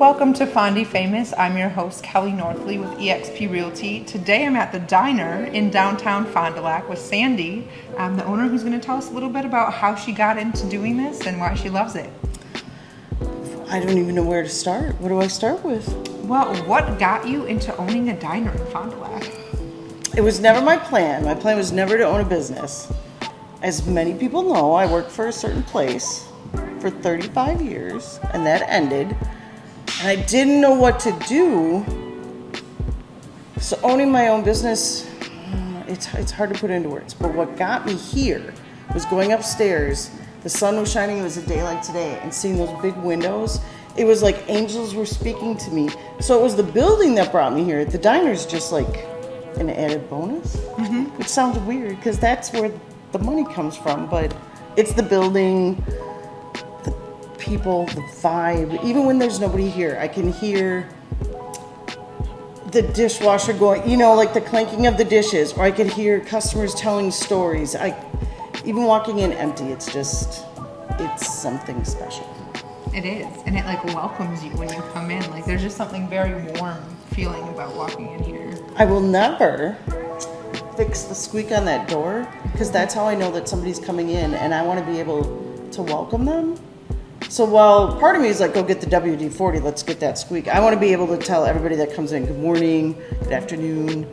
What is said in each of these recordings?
Welcome to Fondy Famous. I'm your host, Kelly Northley with eXp Realty. Today I'm at the diner in downtown Fond du Lac with Sandy, the owner, who's going to tell us a little bit about how she got into doing this and why she loves it. I don't even know where to start. What do I start with? Well, what got you into owning a diner in Fond du Lac? It was never my plan. My plan was never to own a business. As many people know, I worked for a certain place for 35 years, and that ended. And I didn't know what to do. So owning my own business, it's hard to put into words. But what got me here was going upstairs. The sun was shining. It was a day like today. And seeing those big windows, it was like angels were speaking to me. So it was the building that brought me here. The diner's just like an added bonus, which sounds weird because that's where the money comes from. But it's the building, people, the vibe. Even when there's nobody here, I can hear the dishwasher going, like the clanking of the dishes, or I could hear customers telling stories. Even walking in empty, it's something special. It is, and it welcomes you when you come in. There's just something very warm feeling about walking in here. I will never fix the squeak on that door because that's how I know that somebody's coming in, and I want to be able to welcome them. So while part of me is go get the WD-40, let's get that squeak, I want to be able to tell everybody that comes in good morning, good afternoon,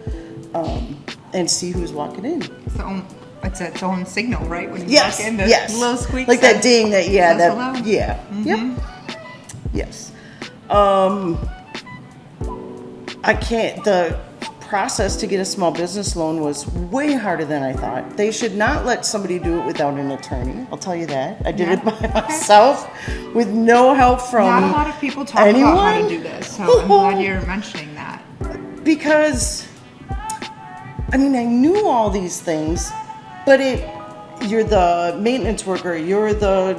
and see who's walking in. It's its own signal, right? When you walk in, the little squeak. Like that ding, yes. The process to get a small business loan was way harder than I thought. They should not let somebody do it without an attorney. I'll tell you that. I did it by myself with no help from anyone. Not a lot of people talk about how to do this, so I'm glad you're mentioning that. Because, I knew all these things, but you're the maintenance worker, you're the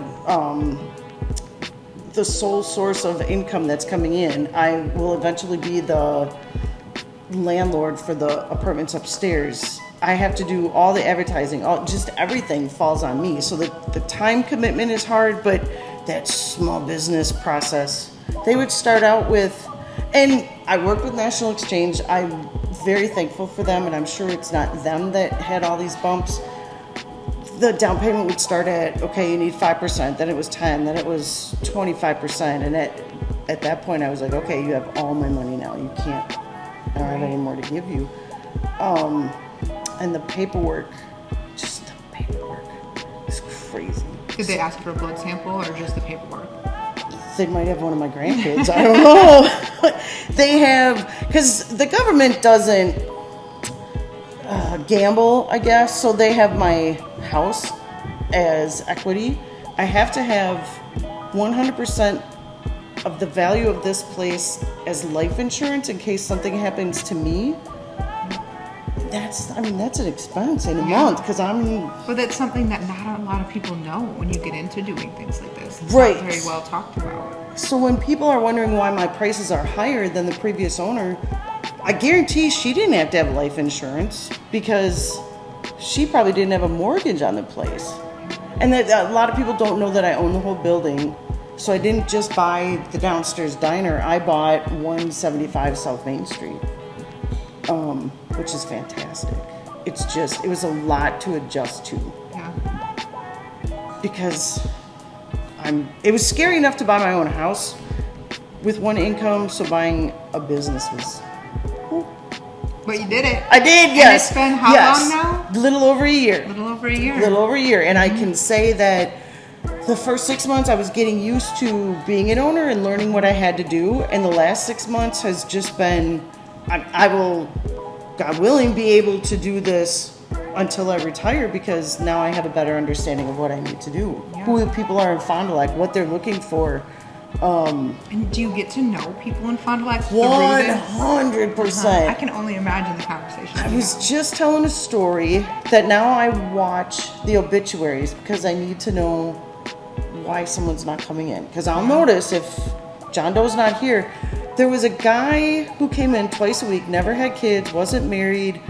sole source of income that's coming in. I will eventually be the landlord for the apartments upstairs. I have to do all the advertising, just everything falls on me. So the time commitment is hard, but that small business process, they would start out with, and I worked with National Exchange. I'm very thankful for them, and I'm sure it's not them that had all these bumps. The down payment would start at, okay, you need 5%, then it was 10, then it was 25%, and at that point I was like, okay, you have all my money now, I don't have any more to give you. And the paperwork is crazy. Did they ask for a blood sample or just the paperwork? They might have one of my grandkids. I don't know. They have, because the government doesn't gamble, I guess. So they have my house as equity. I have to have 100% of the value of this place as life insurance in case something happens to me. That's an expense in a month because But that's something that not a lot of people know when you get into doing things like this. It's right. Not very well talked about. So when people are wondering why my prices are higher than the previous owner, I guarantee she didn't have to have life insurance because she probably didn't have a mortgage on the place. And that a lot of people don't know that I own the whole building. So I didn't just buy the downstairs diner. I bought 175 South Main Street, which is fantastic. It was a lot to adjust to. Yeah. Because it was scary enough to buy my own house with one income, so buying a business was... But you did it. I did, yes. And it's been how long now? A little over a year. And I can say that the first 6 months I was getting used to being an owner and learning what I had to do. And the last 6 months has just been, I will, God willing, be able to do this until I retire because now I have a better understanding of what I need to do. Yeah. Who the people are in Fond du Lac, what they're looking for. And do you get to know people in Fond du Lac? 100%. I can only imagine the conversation. I was just telling a story that now I watch the obituaries because I need to know why someone's not coming in. Because I'll notice if John Doe's not here. There was a guy who came in twice a week, never had kids, wasn't married,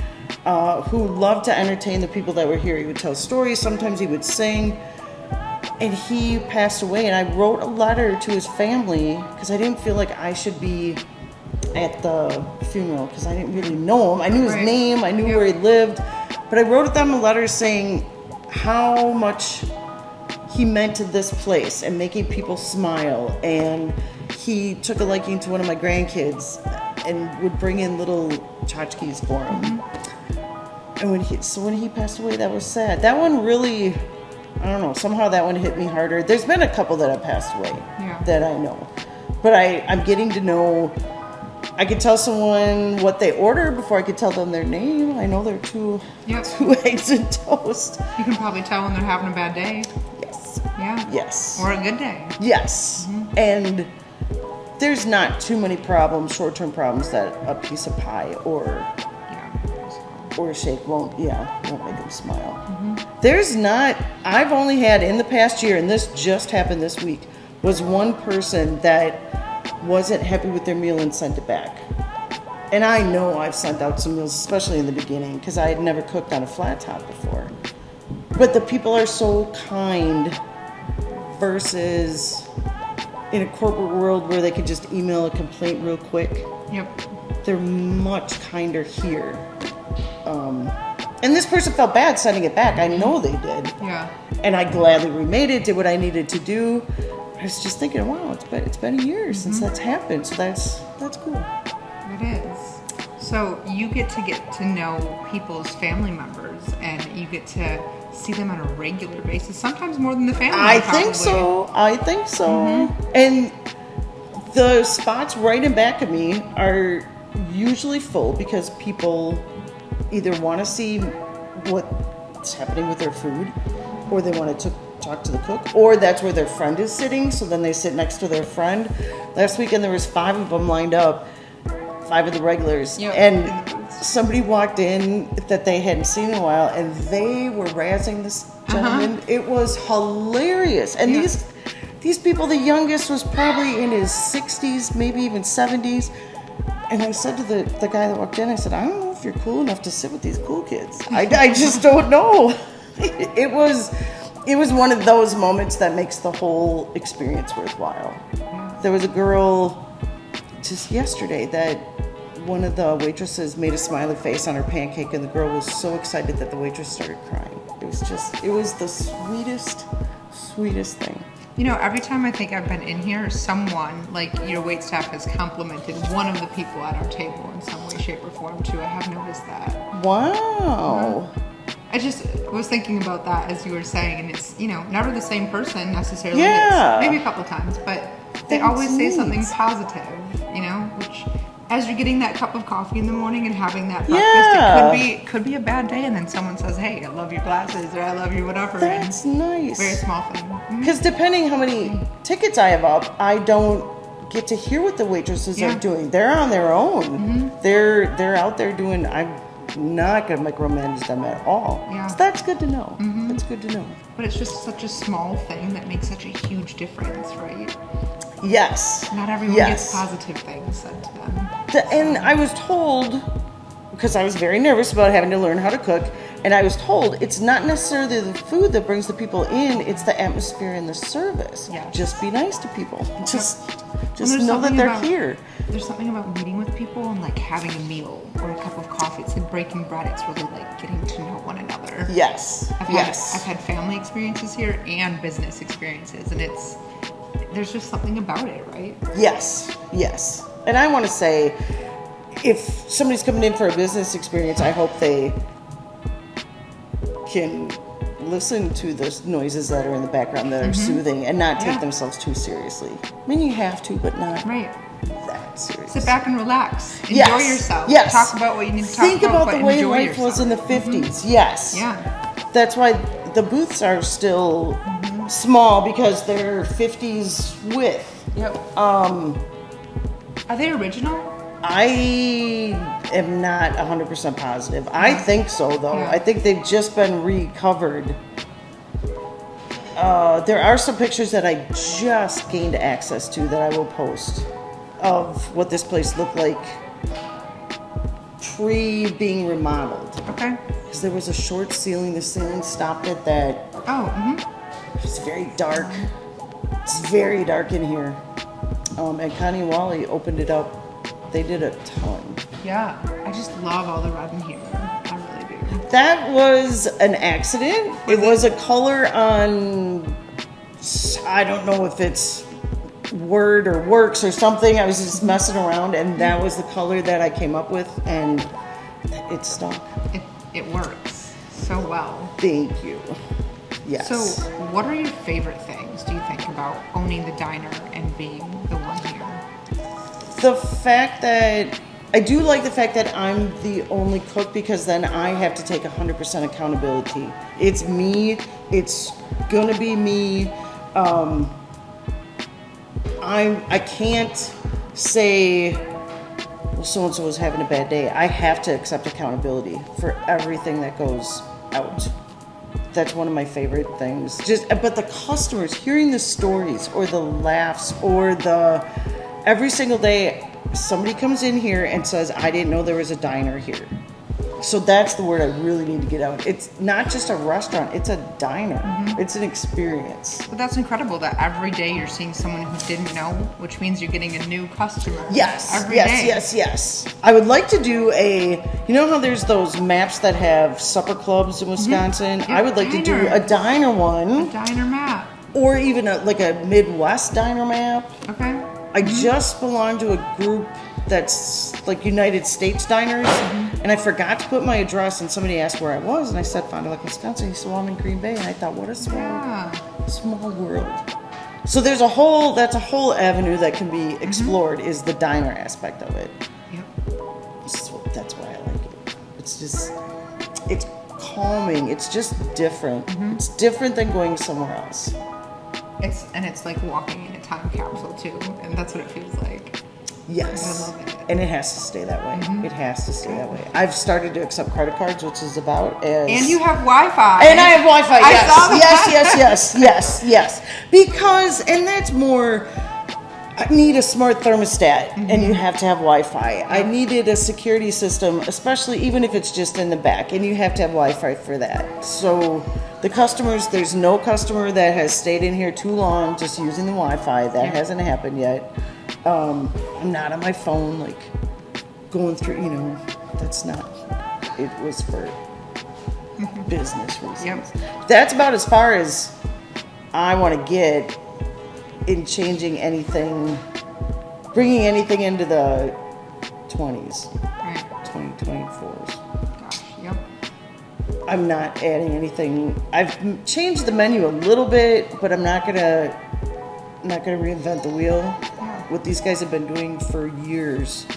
who loved to entertain the people that were here. He would tell stories. Sometimes he would sing. And he passed away, and I wrote a letter to his family because I didn't feel like I should be at the funeral because I didn't really know him. I knew his Right. name, I knew where he lived, but I wrote them a letter saying how much he meant to this place and making people smile. And he took a liking to one of my grandkids and would bring in little tchotchkes for him. And when he passed away, that was sad. That one really, I don't know, somehow that one hit me harder. There's been a couple that have passed away that I know. But I'm getting to know, I could tell someone what they order before I could tell them their name. I know they're two eggs and toast. You can probably tell when they're having a bad day. Yes. Yeah. Yes. Or a good day. Yes. And there's not too many problems, short-term problems, that a piece of pie or a shake won't make them smile. There's not, I've only had in the past year, and this just happened this week, was one person that wasn't happy with their meal and sent it back. And I know I've sent out some meals, especially in the beginning, because I had never cooked on a flat top before. But the people are so kind versus in a corporate world where they could just email a complaint real quick. Yep. They're much kinder here. And this person felt bad sending it back. I know they did. Yeah. And I gladly remade it, did what I needed to do. I was just thinking, wow, it's been a year since that's happened. So that's cool. It is. So you get to know people's family members, and you get to see them on a regular basis, sometimes more than the family. I think so. And the spots right in back of me are usually full because people either want to see what's happening with their food, or they want to talk to the cook, or that's where their friend is sitting, so then they sit next to their friend. Last weekend there was 5 of them lined up, 5 of the regulars, and somebody walked in that they hadn't seen in a while, and they were razzing this gentleman. It was hilarious. And these people, the youngest was probably in his 60s, maybe even 70s. And I said to the guy that walked in, I said, I don't know if you're cool enough to sit with these cool kids. I just don't know. It was one of those moments that makes the whole experience worthwhile. There was a girl just yesterday that one of the waitresses made a smiley face on her pancake, and the girl was so excited that the waitress started crying. It was the sweetest thing. You know, every time I think I've been in here, someone, like your waitstaff, has complimented one of the people at our table in some way, shape, or form, too. I have noticed that. Wow. I just was thinking about that as you were saying, and it's, never the same person necessarily. Yeah. It's maybe a couple of times, but they always say something positive, which, as you're getting that cup of coffee in the morning and having that breakfast, it could be a bad day, and then someone says, hey, I love your glasses, or I love your whatever. That's nice. Very small thing. Because depending how many tickets I have up, I don't get to hear what the waitresses are doing. They're on their own. They're out there doing, I'm not going to micromanage them at all. Yeah. So that's good to know. That's good to know. But it's just such a small thing that makes such a huge difference, right? Yes. Not everyone gets positive things said to them. And I was told, because I was very nervous about having to learn how to cook, and I was told it's not necessarily the food that brings the people in, it's the atmosphere and the service. Yeah. Just be nice to people. Just know that they're here. There's something about meeting with people and like having a meal or a cup of coffee. It's like breaking bread. It's really like getting to know one another. Yes. I've had family experiences here and business experiences, and there's just something about it, right? Yes. And I want to say, if somebody's coming in for a business experience, I hope they can listen to the noises that are in the background that are soothing and not take themselves too seriously. I mean, you have to, but not that serious. Sit back and relax. Enjoy yourself. Yes. Talk about what you need to talk about. Think about the way life yourself. was in the 50s. Yes. Yeah. That's why the booths are still small, because they're 50s width. Yep. Are they original? I am not 100% positive. I think so, though. Yeah. I think they've just been recovered. There are some pictures that I just gained access to that I will post of what this place looked like pre-being remodeled. Okay. Because there was a short ceiling. The ceiling stopped at that. It's very dark. It's very dark in here. And Connie and Wally opened it up. They did a ton. Yeah, I just love all the red in here. I really do. That was an accident. It was a color on, I don't know if it's Word or Works or something. I was just messing around, and that was the color that I came up with, and it stuck. It works so well. Thank you. Yes. So, what are your favorite things, do you think, about owning the diner and being the one here? The fact that I do like the fact that I'm the only cook, because then I have to take 100% accountability. It's me. It's gonna be me. I can't say, well, so-and-so was having a bad day. I have to accept accountability for everything that goes out. That's one of my favorite things. But the customers, hearing the stories or the laughs or every single day, somebody comes in here and says, I didn't know there was a diner here. So that's the word I really need to get out. It's not just a restaurant, it's a diner. Mm-hmm. It's an experience. But that's incredible that every day you're seeing someone who didn't know, which means you're getting a new customer. Yes, every day. Yes. I would like to do you know how there's those maps that have supper clubs in Wisconsin? Mm-hmm. I would like to do a diner one. A diner map. Or even a Midwest diner map. Okay. I just belong to a group that's like United States Diners, and I forgot to put my address, and somebody asked where I was, and I said Fond du Lac, Wisconsin. He said, well, I'm in Green Bay, and I thought, what a small world. So that's a whole avenue that can be explored, is the diner aspect of it. Yep. That's why I like it. It's calming. It's just different. It's different than going somewhere else. It's like walking in a time capsule too, and that's what it feels like. Yes. I love it. And it has to stay that way. It has to stay that way. I've started to accept credit cards, which is about as... And you have Wi-Fi. And I have Wi-Fi, yes. I saw that. Yes. Because, and that's more... I need a smart thermostat, and you have to have Wi-Fi. I needed a security system, especially even if it's just in the back, and you have to have Wi-Fi for that. So the customers, there's no customer that has stayed in here too long just using the Wi-Fi. That hasn't happened yet. I'm not on my phone, like, going through, that's not, it was for business reasons. Yep. That's about as far as I want to get in changing anything, bringing anything into the 20s, Right. 2024s. Gosh, yep. I'm not adding anything. I've changed the menu a little bit, but I'm not gonna reinvent the wheel. Yeah. What these guys have been doing for years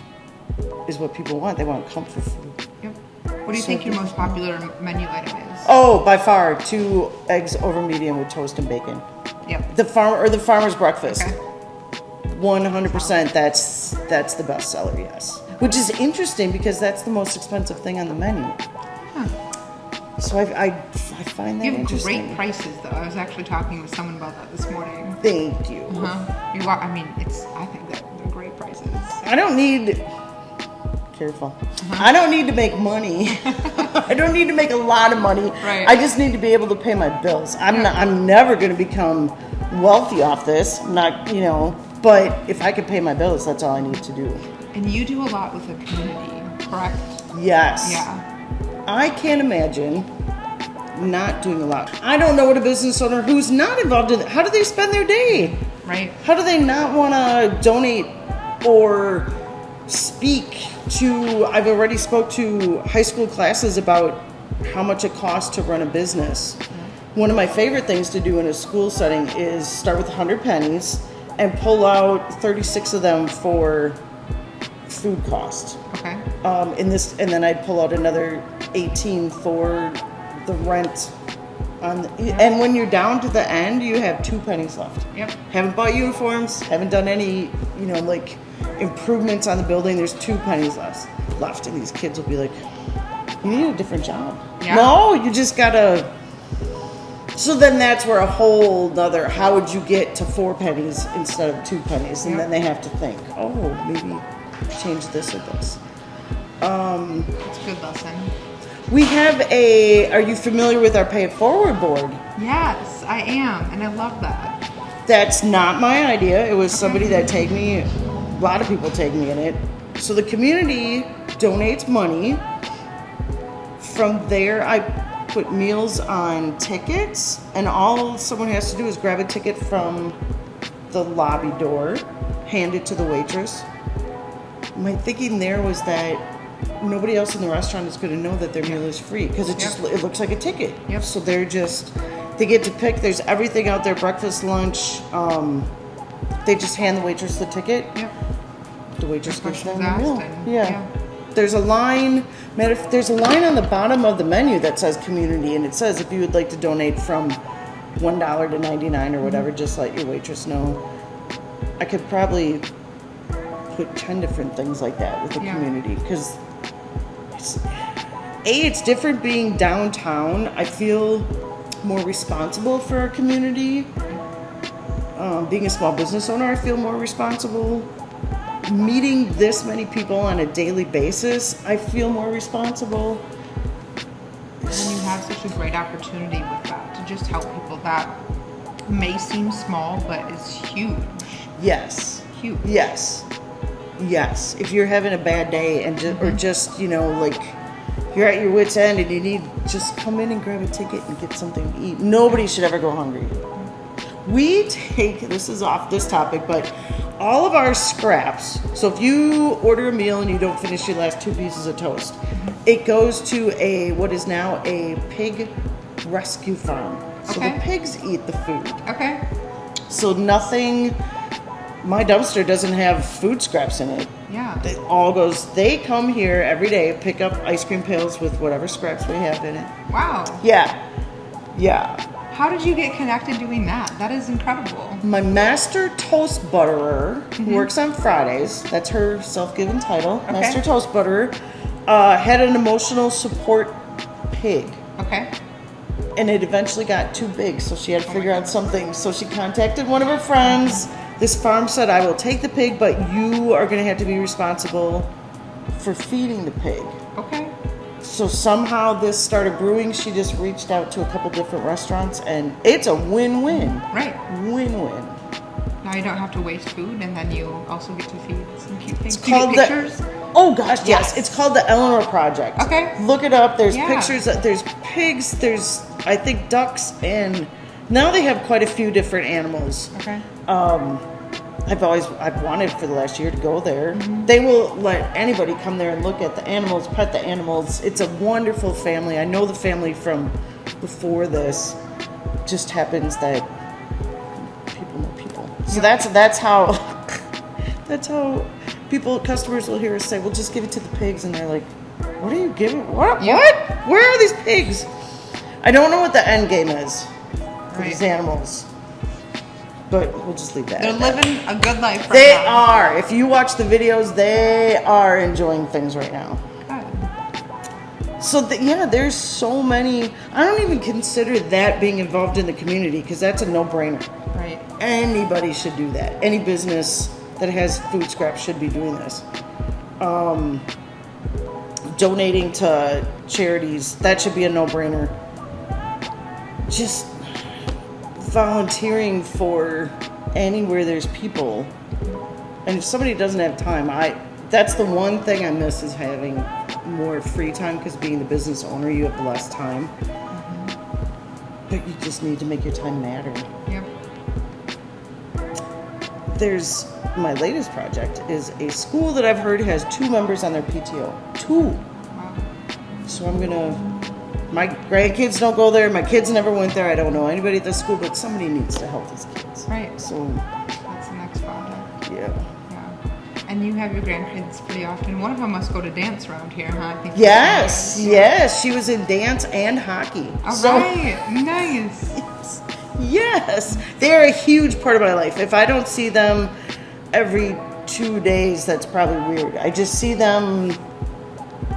is what people want. They want comfort food. Yep. What do you think your most popular menu item is? Oh, by far, 2 eggs over medium with toast and bacon. Yep. The farmer's breakfast. Okay. 100%. That's the best seller. Yes. Which is interesting because that's the most expensive thing on the menu. Huh. So I find that You have interesting. great prices, though. I was actually talking with someone about that this morning. Thank you. I mean, I think that they're great prices. I don't need. Careful. I don't need to make money. I don't need to make a lot of money. Right. I just need to be able to pay my bills. I'm never going to become wealthy off this. I'm not, but if I can pay my bills, that's all I need to do. And you do a lot with the community, correct? Yes. Yeah. I can't imagine not doing a lot. I don't know what a business owner who's not involved in it, how do they spend their day? Right. How do they not want to donate or speak to, I've already spoke to high school classes about how much it costs to run a business. One of my favorite things to do in a school setting is start with 100 pennies and pull out 36 of them for food cost. Okay. And then I'd pull out another 18 for the rent. And when you're down to the end, you have 2 pennies left. Yep. Haven't bought uniforms, haven't done any, improvements on the building. There's 2 pennies left. And these kids will be like, you need a different job. Yeah. No, you just gotta. So then that's where a whole nother, how would you get to 4 pennies instead of 2 pennies? And then they have to think, maybe change this or this. It's a good lesson. We have are you familiar with our Pay It Forward board? Yes, I am, and I love that. That's not my idea. It was somebody that tagged me. A lot of people tagged me in it. So the community donates money. From there, I put meals on tickets, and all someone has to do is grab a ticket from the lobby door, hand it to the waitress. My thinking there was that nobody else in the restaurant is going to know that their meal is free because it looks like a ticket. Yep. So they get to pick. There's everything out there: breakfast, lunch. They just hand the waitress the ticket. Yep. The waitress gives them the asked meal. and- Yeah. There's a line. There's a line on the bottom of the menu that says community, and it says if you would like to donate from $1 to 99 or whatever, just let your waitress know. I could probably put 10 different things like that with the community because it's different being downtown. I feel more responsible for our community. Being a small business owner, I feel more responsible. Meeting this many people on a daily basis, I feel more responsible. And you have such a great opportunity with that to just help people that may seem small, but is huge. Yes. Huge. Yes. Yes. If you're having a bad day and or just, like you're at your wit's end and you need just come in and grab a ticket and get something to eat. Nobody should ever go hungry. We take, this is off this topic, but all of our scraps, so if you order a meal and you don't finish your last 2 pieces of toast, it goes to what is now a pig rescue farm. So the pigs eat the food. Okay. So my dumpster doesn't have food scraps in it. Yeah. They come here every day, pick up ice cream pails with whatever scraps we have in it. Wow. Yeah. Yeah. How did you get connected doing that? That is incredible. My master toast butterer, who works on Fridays, that's her self-given title, master toast butterer, had an emotional support pig. Okay. And it eventually got too big, so she had to figure out something. So she contacted one of her friends. This farm said, I will take the pig, but you are going to have to be responsible for feeding the pig. Okay. So somehow this started brewing. She just reached out to a couple different restaurants, and it's a win-win. Right. Win-win. Now you don't have to waste food, and then you also get to feed some cute things. It's Do you called get pictures? Oh gosh, yes. It's called the Eleanor Project. Okay. Look it up. There's Yeah. pictures. There's pigs. There's I think ducks, and now they have quite a few different animals. Okay. I've wanted for the last year to go there. They will let anybody come there and look at the animals, pet the animals. It's a wonderful family. I know the family from before this. Just happens that people know people. So that's how customers will hear us say, "Well, just give it to the pigs," and they're like, "What are you giving? What? Where are these pigs?" I don't know what the end game is for these animals. But we'll just leave that. They're living a good life right They now. are. If you watch the videos, they are enjoying things right now. Good. So, there's so many. I don't even consider that being involved in the community because that's a no-brainer. Right. Anybody should do that. Any business that has food scraps should be doing this. Donating to charities, that should be a no-brainer. Just volunteering for anywhere there's people, and if somebody doesn't have time, that's the one thing I miss is having more free time, because being the business owner you have less time, but you just need to make your time matter. Yep. There's my latest project is a school that I've heard has 2 members on their PTO. 2. Wow. So my grandkids don't go there. My kids never went there. I don't know anybody at the school, but somebody needs to help these kids. Right. So That's the next project. yeah. Yeah. And you have your grandkids pretty often. One of them must go to dance around here, huh? I think. Yes. She was in dance and hockey. All right. Nice. Yes. They're a huge part of my life. If I don't see them every 2 days, that's probably weird. I just see them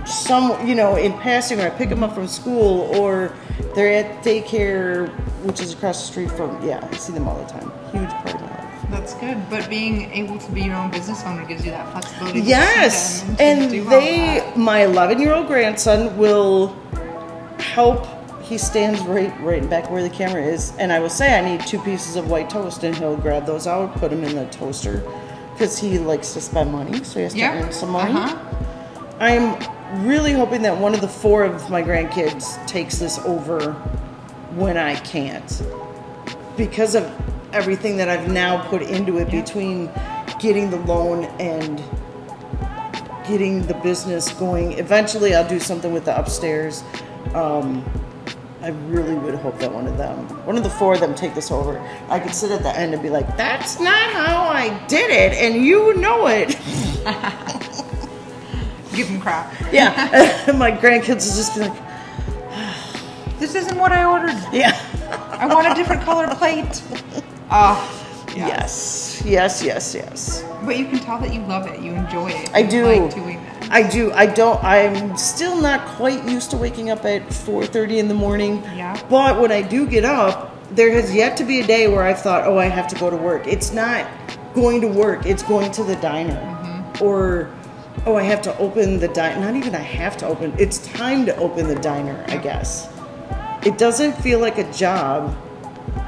in passing, or I pick them up from school, or they're at daycare, which is across the street from, I see them all the time. Huge part of my life. That's good. But being able to be your own business owner gives you that flexibility. Yes. To see them and to do all that. My 11-year-old grandson will help. He stands right back where the camera is, and I will say I need 2 pieces of white toast, and he'll grab those out, put them in the toaster, because he likes to spend money, so he has to earn some money. I'm really hoping that one of the 4 of my grandkids takes this over when I can't, because of everything that I've now put into it between getting the loan and getting the business going. Eventually I'll do something with the upstairs. I really would hope that one of the 4 of them take this over. I could sit at the end and be like, that's not how I did it, and you know it. Give them crap. Yeah. And my grandkids will just be like, This isn't what I ordered. yeah. I want a different color plate. Yes. But you can tell that you love it. You enjoy it. I do. You like doing that. I do. I'm still not quite used to waking up at 4:30 in the morning. Yeah. But when I do get up, there has yet to be a day where I've thought, oh, I have to go to work. It's not going to work. It's going to the diner. Or, oh, I have to open the diner. Not even I have to open. It's time to open the diner, I guess. It doesn't feel like a job,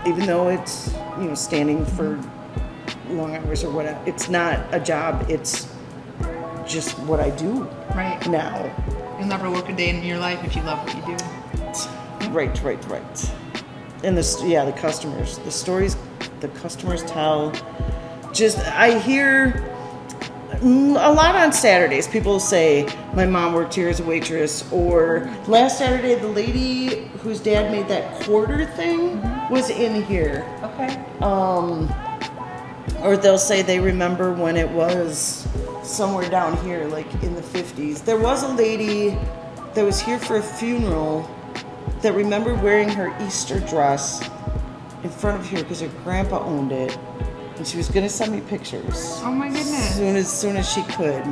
even though it's, standing for long hours or whatever. It's not a job. It's just what I do now. You'll never work a day in your life if you love what you do. Right. And the customers, the stories the customers tell. I hear a lot on Saturdays. People say, my mom worked here as a waitress, or last Saturday, the lady whose dad made that quarter thing was in here. Okay. Or they'll say they remember when it was somewhere down here, like in the 50s. There was a lady that was here for a funeral that remembered wearing her Easter dress in front of here because her grandpa owned it. And she was going to send me pictures. Oh my goodness. As soon as she could.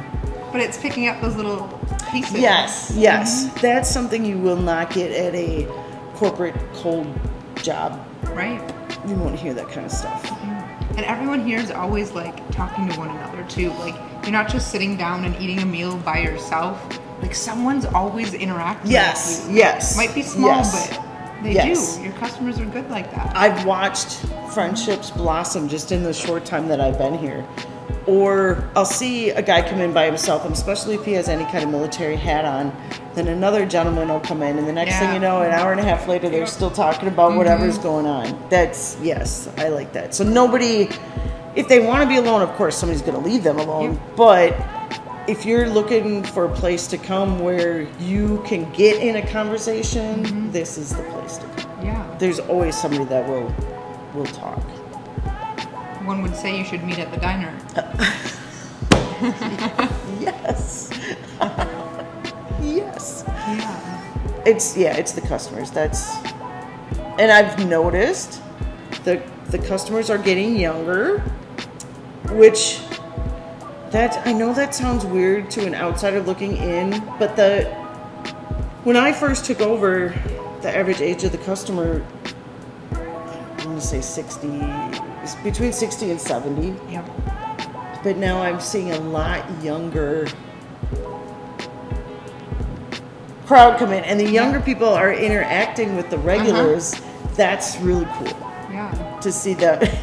But it's picking up those little pieces. Yes. That's something you will not get at a corporate cold job. Right. You won't hear that kind of stuff. And everyone here is always like talking to one another too. Like you're not just sitting down and eating a meal by yourself. Like someone's always interacting with you. Yes. Might be small, Yes. but they do. Your customers are good like that. I've watched friendships blossom just in the short time that I've been here. Or I'll see a guy come in by himself, and especially if he has any kind of military hat on, then another gentleman will come in, and the next thing you know, an hour and a half later, they're still talking about whatever's going on. I like that. So nobody, if they want to be alone, of course, somebody's going to leave them alone. Yep. But if you're looking for a place to come where you can get in a conversation, this is the place to come. Yeah. There's always somebody that will talk. One would say you should meet at the diner. Yes. Yes. Yeah. It's the customers. And I've noticed the customers are getting younger, which I know that sounds weird to an outsider looking in, but when I first took over, the average age of the customer, I'm going to say 60, it's between 60 and 70. Yep. But now I'm seeing a lot younger crowd come in, and the younger people are interacting with the regulars. That's really cool. Yeah. To see that,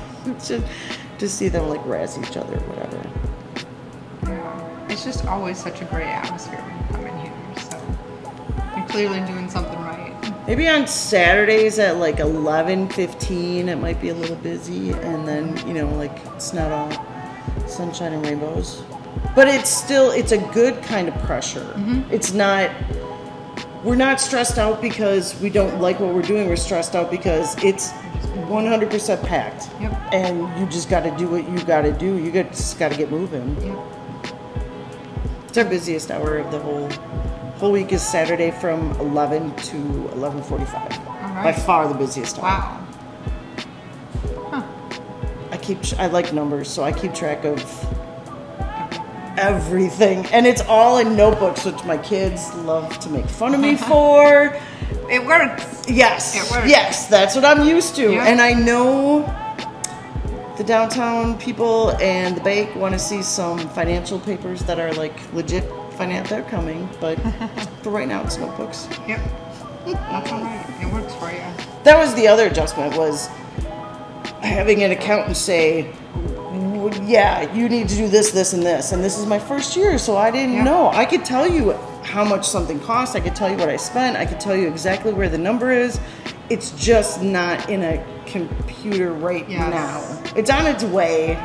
to see them like razz each other or whatever. Yeah. It's just always such a great atmosphere when you come in here. So you're clearly doing something right. Maybe on Saturdays at like 11:15, it might be a little busy, and then it's not all sunshine and rainbows, but it's a good kind of pressure. It's not. We're not stressed out because we don't like what we're doing. We're stressed out because it's 100% packed. Yep. And you just got to do what you got to do. You just got to get moving. Yep. It's our busiest hour of the whole week is Saturday from 11 to 11:45. All right. By far the busiest hour. Wow. Huh. I like numbers, so I keep track of everything, and it's all in notebooks, which my kids love to make fun of me for. It works. Yes, It works. yes, that's what I'm used to, Yeah. and I know the downtown people and the bank want to see some financial papers that are like legit finance. They're coming, but for right now, it's notebooks. Yep. That's all right. It works for you. That was the other adjustment, was having an accountant say, yeah, you need to do this, this, and this. And this is my first year, so I didn't know. I could tell you how much something cost. I could tell you what I spent. I could tell you exactly where the number is. It's just not in a computer right now. It's on its way.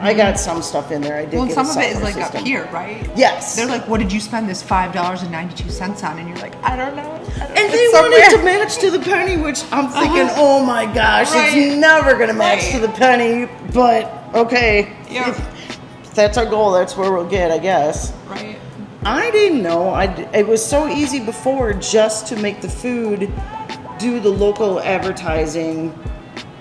I got some stuff in there. I did Well, get some a of it is software like system. up here, right? Yes. They're like, what did you spend this $5.92 on? And you're like, I don't know. And they wanted to match to the penny, which I'm thinking, oh my gosh, it's never going to match to the penny. But, okay, if that's our goal, that's where we'll get, I guess. Right. I didn't know. It was so easy before just to make the food, do the local advertising,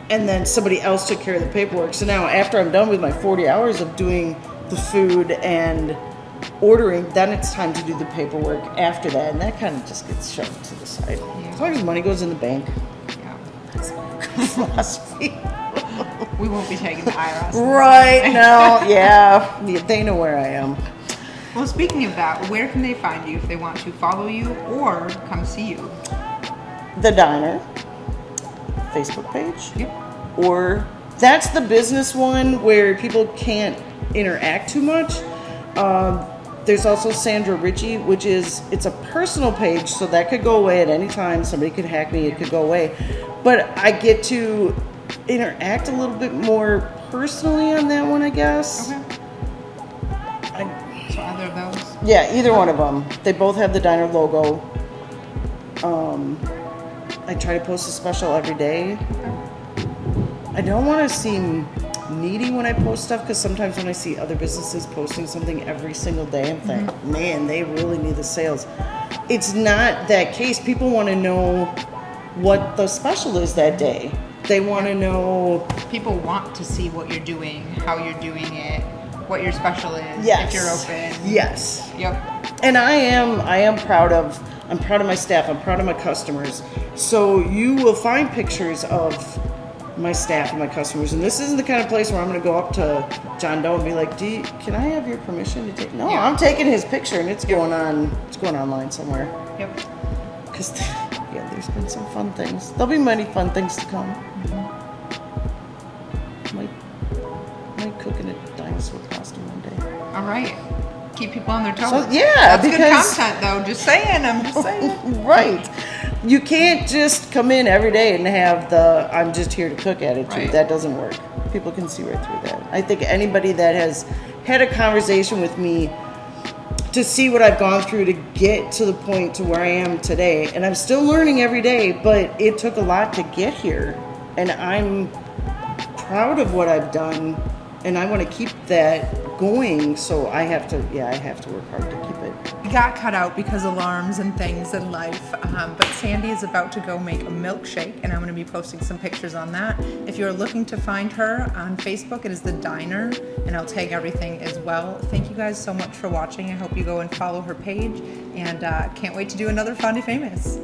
and then somebody else took care of the paperwork. So now after I'm done with my 40 hours of doing the food and ordering, then it's time to do the paperwork after that. And that kind of just gets shoved to the side. Yeah. As long as money goes in the bank. Yeah. That's my philosophy. We won't be taking the IRS. Right, no, yeah. They know where I am. Well, speaking of that, where can they find you if they want to follow you or come see you? The Diner Facebook page. Yep. Or that's the business one where people can't interact too much. There's also Sandra Ritchie, which it's a personal page, so that could go away at any time. Somebody could hack me, it could go away. But I get to interact a little bit more personally on that one, I guess. Okay. So either of those? Yeah, either one of them. They both have the Diner logo. I try to post a special every day. I don't want to seem needy when I post stuff, because sometimes when I see other businesses posting something every single day, I'm thinking, man, they really need the sales. It's not that case. People want to know what the special is that day. They want to know. People want to see what you're doing, how you're doing it, what your special is, Yes. if you're open. Yes. Yep. And I'm proud of my staff. I'm proud of my customers. So you will find pictures of my staff and my customers. And this isn't the kind of place where I'm going to go up to John Doe and be like, can I have your permission to take? No, Yeah. I'm taking his picture, and it's going online somewhere. Yep. Because there's been some fun things. There'll be many fun things to come. Might cook in a dinosaur costume one day. All right. Keep people on their toes. So, That's good because content, though. Just saying. I'm just saying. right. You can't just come in every day and have the I'm just here to cook attitude. Right. That doesn't work. People can see right through that. I think anybody that has had a conversation with me to see what I've gone through to get to the point to where I am today, and I'm still learning every day, but it took a lot to get here, and I'm proud of what I've done, and I want to keep that going. So I have to work hard to keep it. We got cut out because alarms and things in life, but Sandy is about to go make a milkshake, and I'm going to be posting some pictures on that. If you're looking to find her on Facebook, it is The Diner, and I'll tag everything as well. Thank you guys so much for watching. I hope you go and follow her page, and can't wait to do another Fondy Famous.